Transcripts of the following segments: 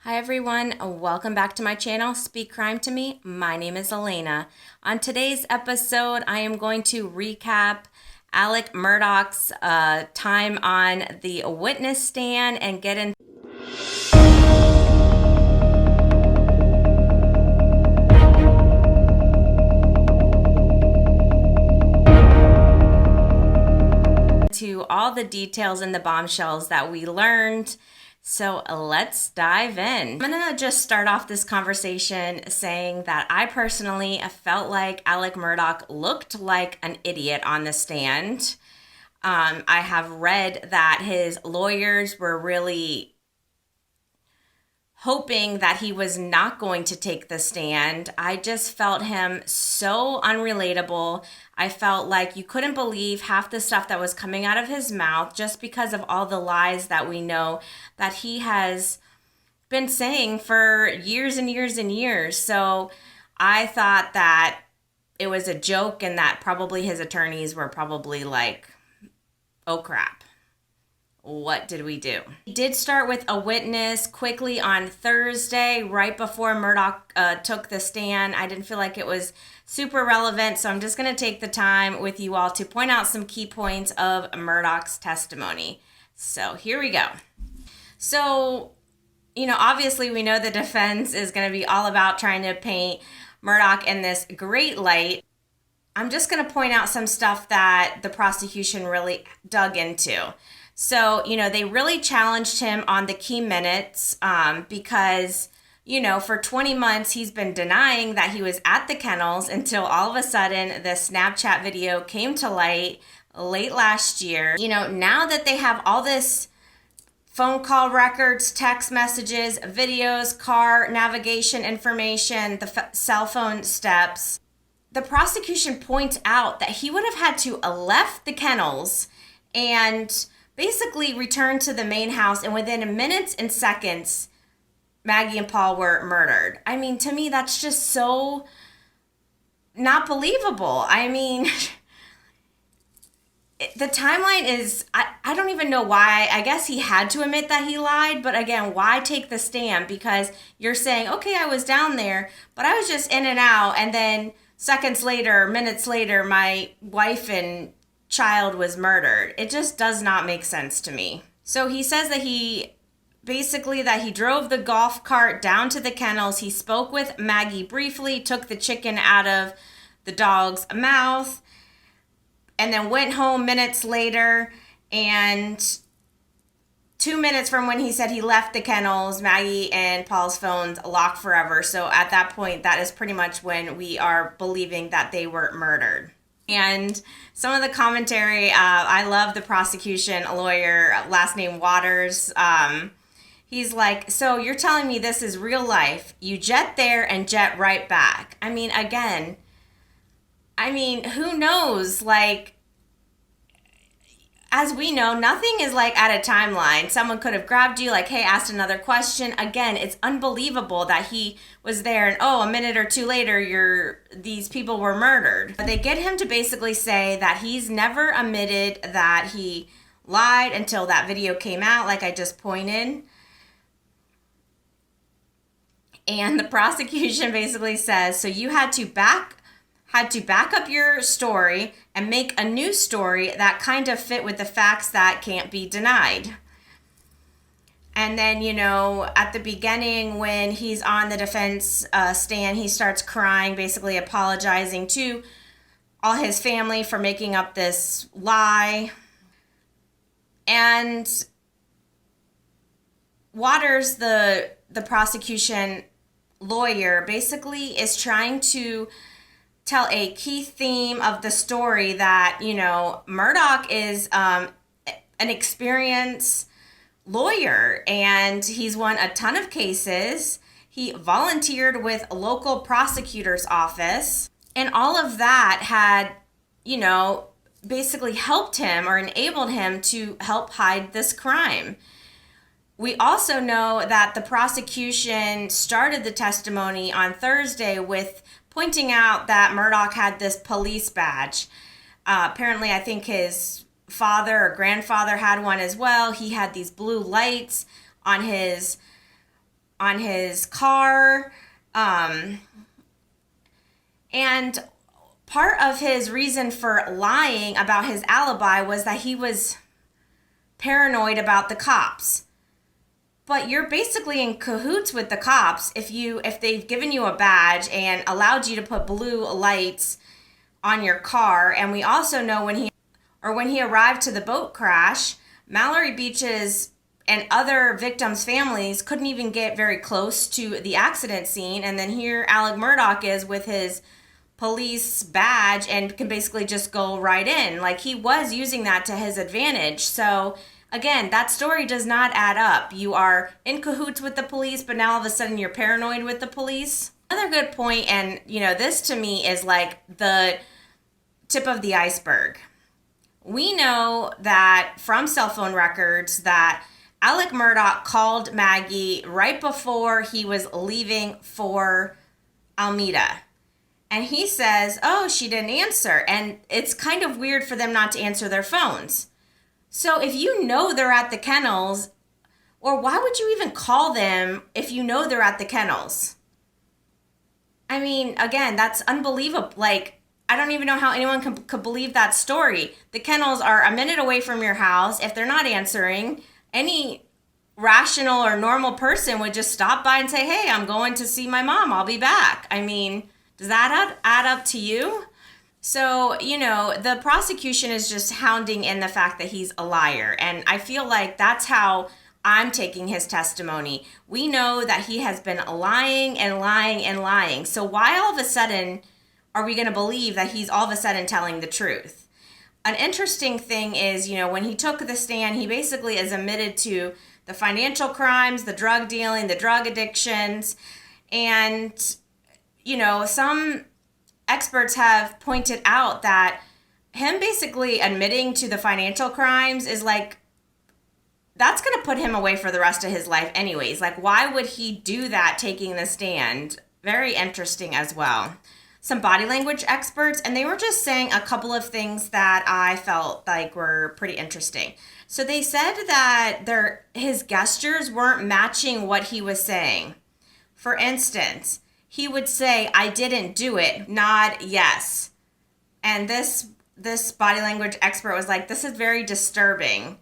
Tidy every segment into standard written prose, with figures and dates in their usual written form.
Hi everyone, welcome back to my channel, Speak Crime to Me. My name is Elena. On today's episode, I am going to recap Alec Murdaugh's time on the witness stand and get into all the details and the bombshells that we learned. So let's dive in. I'm gonna just start off this conversation saying that I personally felt like Alec Murdaugh looked like an idiot on the stand. I have read that his lawyers were really hoping that he was not going to take the stand. I just felt him so unrelatable. I felt like you couldn't believe half the stuff that was coming out of his mouth just because of all the lies that we know that he has been saying for years and years and years. So I thought that it was a joke and that probably his attorneys were probably like, oh crap. What did we do? He did start with a witness quickly on Thursday, right before Murdaugh took the stand. I didn't feel like it was super relevant, so I'm just going to take the time with you all to point out some key points of Murdaugh's testimony. So here we go. So, obviously we know the defense is going to be all about trying to paint Murdaugh in this great light. I'm just going to point out some stuff that the prosecution really dug into. So, they really challenged him on the key minutes because, for 20 months, he's been denying that he was at the kennels until all of a sudden the Snapchat video came to light late last year. Now that they have all this phone call records, text messages, videos, car navigation information, the cell phone steps, the prosecution points out that he would have had to have left the kennels and basically returned to the main house, and within minutes and seconds, Maggie and Paul were murdered. I mean, to me, that's just so not believable. I mean, the timeline is, I don't even know why. I guess he had to admit that he lied, but again, why take the stand? Because you're saying, okay, I was down there, but I was just in and out, and then seconds later, minutes later, my wife and child was murdered. It just does not make sense to me. So he says that he drove the golf cart down to the kennels. He spoke with Maggie briefly, took the chicken out of the dog's mouth, and then went home minutes later. And 2 minutes from when he said he left the kennels, Maggie and Paul's phones locked forever. So at that point, that is pretty much when we are believing that they were murdered. And some of the commentary, I love the prosecution lawyer, last name Waters. He's like, so you're telling me this is real life. You jet there and jet right back. I mean, again, who knows? Like, as we know, nothing is like at a timeline. Someone could have grabbed you like, hey, asked another question. Again, it's unbelievable that he was there and a minute or two later, these people were murdered. But they get him to basically say that he's never admitted that he lied until that video came out, like I just pointed. And the prosecution basically says, so you had to back up your story and make a new story that kind of fit with the facts that can't be denied. And then, at the beginning when he's on the defense stand, he starts crying, basically apologizing to all his family for making up this lie. And Waters, the prosecution lawyer, basically is trying to tell a key theme of the story that, Murdaugh is an experienced lawyer and he's won a ton of cases. He volunteered with a local prosecutor's office, and all of that had, basically helped him or enabled him to help hide this crime. We also know that the prosecution started the testimony on Thursday with pointing out that Murdaugh had this police badge. Apparently, I think his father or grandfather had one as well. He had these blue lights on his on his car. And part of his reason for lying about his alibi was that he was paranoid about the cops. But you're basically in cahoots with the cops if they've given you a badge and allowed you to put blue lights on your car. And we also know when he arrived to the boat crash, Mallory Beach's and other victims' families couldn't even get very close to the accident scene. And then here Alec Murdaugh is with his police badge and can basically just go right in. Like, he was using that to his advantage. So again, that story does not add up. You are in cahoots with the police, but now all of a sudden you're paranoid with the police. Another good point, and this to me is like the tip of the iceberg. We know that from cell phone records that Alec Murdaugh called Maggie right before he was leaving for Alameda. And he says, oh, she didn't answer. And it's kind of weird for them not to answer their phones. So if you know they're at the kennels, or why would you even call them if you know they're at the kennels? I mean, again, that's unbelievable. Like, I don't even know how anyone could believe that story. The kennels are a minute away from your house. If they're not answering, any rational or normal person would just stop by and say, hey, I'm going to see my mom. I'll be back. I mean, does that add up to you? So, the prosecution is just hounding in the fact that he's a liar. And I feel like that's how I'm taking his testimony. We know that he has been lying and lying and lying. So why all of a sudden are we going to believe that he's all of a sudden telling the truth? An interesting thing is, when he took the stand, he basically is admitted to the financial crimes, the drug dealing, the drug addictions. And, some experts have pointed out that him basically admitting to the financial crimes is like, that's going to put him away for the rest of his life anyways. Like, why would he do that taking the stand? Very interesting as well. Some body language experts, and they were just saying a couple of things that I felt like were pretty interesting. So they said that his gestures weren't matching what he was saying. For instance, he would say, I didn't do it, nod yes. And this body language expert was like, this is very disturbing.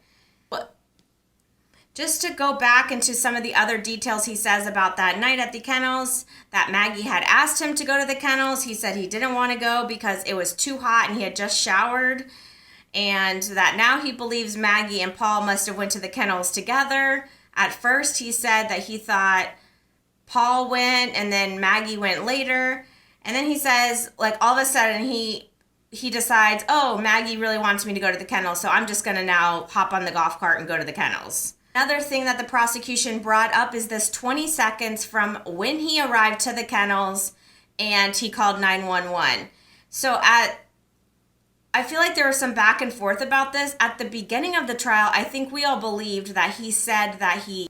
Just to go back into some of the other details he says about that night at the kennels, that Maggie had asked him to go to the kennels. He said he didn't want to go because it was too hot and he had just showered. And that now he believes Maggie and Paul must have went to the kennels together. At first, he said that he thought Paul went and then Maggie went later. And then he says, like, all of a sudden he decides, oh, Maggie really wants me to go to the kennels, so I'm just going to now hop on the golf cart and go to the kennels. Another thing that the prosecution brought up is this 20 seconds from when he arrived to the kennels and he called 911. So I feel like there was some back and forth about this. At the beginning of the trial, I think we all believed that he said that he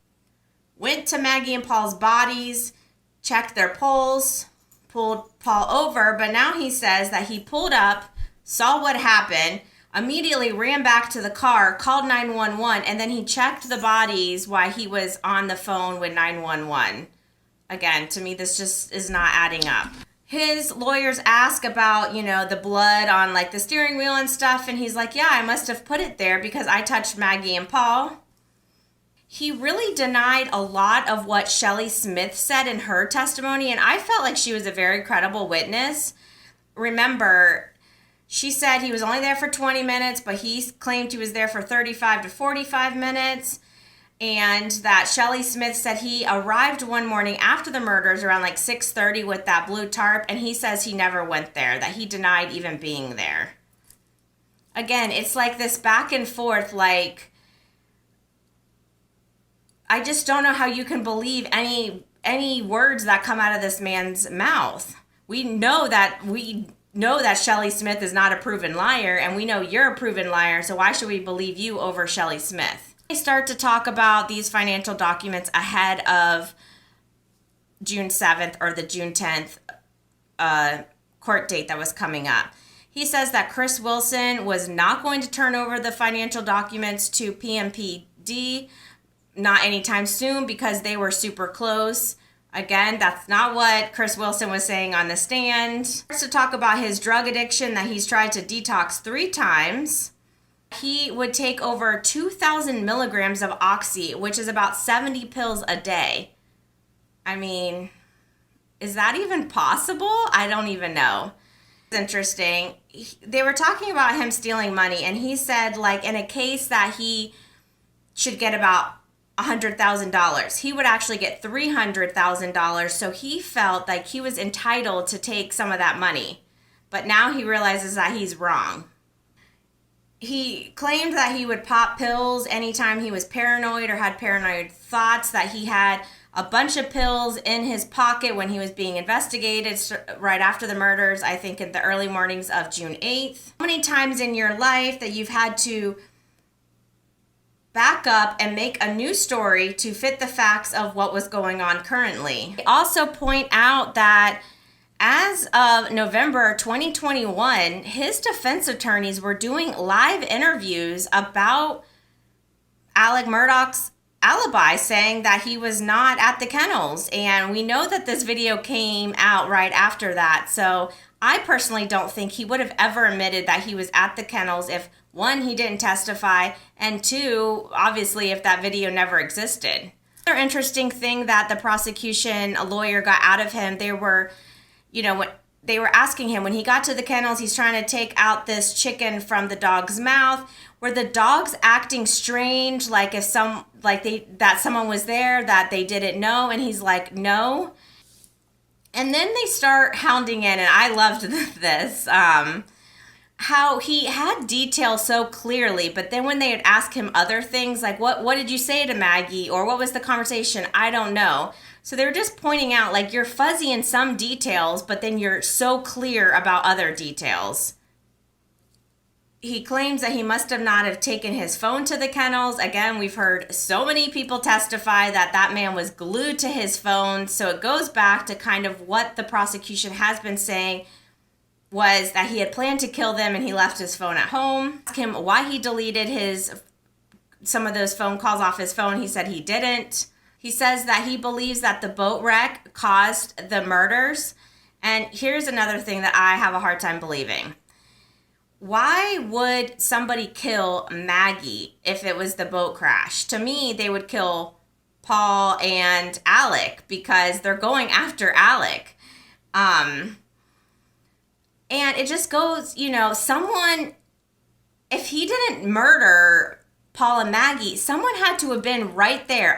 went to Maggie and Paul's bodies, checked their pulse, pulled Paul over, but now he says that he pulled up, saw what happened, immediately ran back to the car, called 911, and then he checked the bodies while he was on the phone with 911. Again, to me, this just is not adding up. His lawyers ask about, the blood on like the steering wheel and stuff, and he's like, yeah, I must have put it there because I touched Maggie and Paul. He really denied a lot of what Shelly Smith said in her testimony, and I felt like she was a very credible witness. Remember, she said he was only there for 20 minutes, but he claimed he was there for 35 to 45 minutes. And that Shelly Smith said he arrived one morning after the murders around like 6:30 with that blue tarp, and he says he never went there, that he denied even being there. Again, it's like this back and forth, like, I just don't know how you can believe any words that come out of this man's mouth. We know that Shelly Smith is not a proven liar, and we know you're a proven liar, so why should we believe you over Shelly Smith? They start to talk about these financial documents ahead of June 7th or the June 10th court date that was coming up. He says that Chris Wilson was not going to turn over the financial documents to PMPD. not anytime soon because they were super close. Again, that's not what Chris Wilson was saying on the stand. Starts to talk about his drug addiction, that he's tried to detox 3 times. He would take over 2,000 milligrams of Oxy, which is about 70 pills a day. I mean, is that even possible? I don't even know. It's interesting. They were talking about him stealing money, and he said, like, in a case that he should get about $100,000, he would actually get $300,000. So he felt like he was entitled to take some of that money. But now he realizes that he's wrong. He claimed that he would pop pills anytime he was paranoid or had paranoid thoughts, that he had a bunch of pills in his pocket when he was being investigated right after the murders, I think in the early mornings of June 8th. How many times in your life that you've had to back up and make a new story to fit the facts of what was going on currently? They also point out that as of November 2021, his defense attorneys were doing live interviews about Alec Murdaugh's alibi, saying that he was not at the kennels. And we know that this video came out right after that. So I personally don't think he would have ever admitted that he was at the kennels if, 1, he didn't testify, and 2, obviously, if that video never existed. Another interesting thing that the prosecution lawyer got out of him, they were asking him when he got to the kennels, he's trying to take out this chicken from the dog's mouth. Were the dogs acting strange, like that someone was there that they didn't know? And he's like, no. And then they start hounding in, and I loved this, how he had detail so clearly, but then when they would ask him other things, like what did you say to Maggie, or what was the conversation? I don't know. So they're just pointing out, like, you're fuzzy in some details, but then you're so clear about other details. He claims that he must have not have taken his phone to the kennels. Again, we've heard so many people testify that that man was glued to his phone. So it goes back to kind of what the prosecution has been saying, was that he had planned to kill them and he left his phone at home. Ask him why he deleted some of those phone calls off his phone. He said he didn't. He says that he believes that the boat wreck caused the murders. And here's another thing that I have a hard time believing. Why would somebody kill Maggie if it was the boat crash? To me, they would kill Paul and Alec because they're going after Alec. And it just goes, someone, if he didn't murder Paul and Maggie, someone had to have been right there.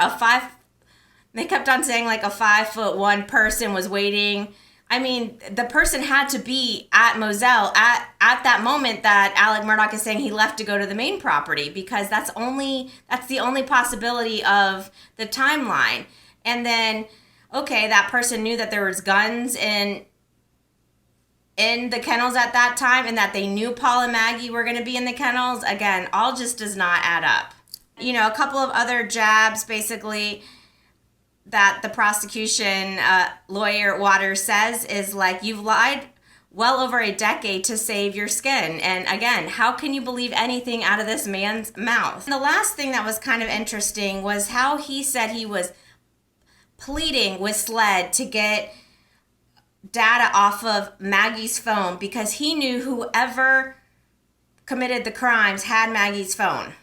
They kept on saying like a 5'1" person was waiting. I mean, the person had to be at Moselle at that moment that Alec Murdaugh is saying he left to go to the main property, because that's the only possibility of the timeline. And then, okay, that person knew that there was guns in the kennels at that time, and that they knew Paul and Maggie were going to be in the kennels. Again, all just does not add up. A couple of other jabs, basically, that the prosecution lawyer Waters says is like, you've lied well over a decade to save your skin. And again, how can you believe anything out of this man's mouth? And the last thing that was kind of interesting was how he said he was pleading with SLED to get data off of Maggie's phone because he knew whoever committed the crimes had Maggie's phone.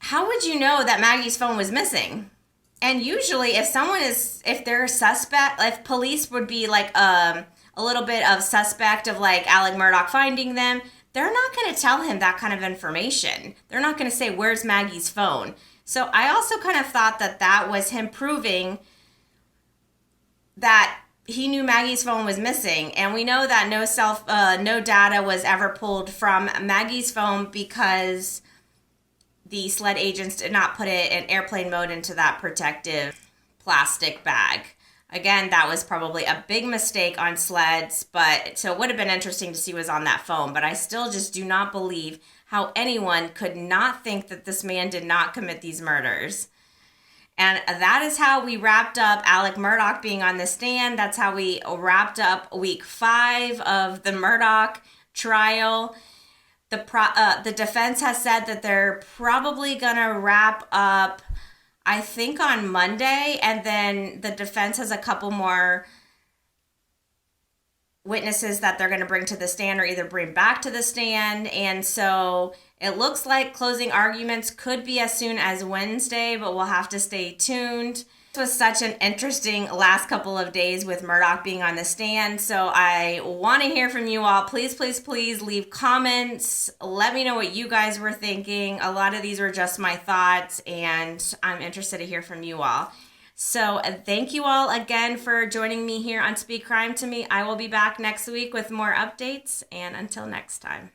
How would you know that Maggie's phone was missing? And usually if they're a suspect, if police would be like a little bit of suspect of like Alec Murdaugh finding them, they're not going to tell him that kind of information. They're not going to say, where's Maggie's phone? So I also kind of thought that was him proving that he knew Maggie's phone was missing. And we know that no data was ever pulled from Maggie's phone because the SLED agents did not put it in airplane mode into that protective plastic bag. Again, that was probably a big mistake on SLED's, so it would have been interesting to see what was on that phone. But I still just do not believe how anyone could not think that this man did not commit these murders. And that is how we wrapped up Alec Murdaugh being on the stand. That's how we wrapped up week 5 of the Murdaugh trial. The defense has said that they're probably going to wrap up I think on Monday, and then the defense has a couple more witnesses that they're going to bring to the stand or either bring back to the stand. And so it looks like closing arguments could be as soon as Wednesday, but we'll have to stay tuned. This was such an interesting last couple of days with Murdaugh being on the stand. So I want to hear from you all. Please, please, please leave comments. Let me know what you guys were thinking. A lot of these were just my thoughts, and I'm interested to hear from you all. So thank you all again for joining me here on Speak Crime to Me. I will be back next week with more updates, and until next time.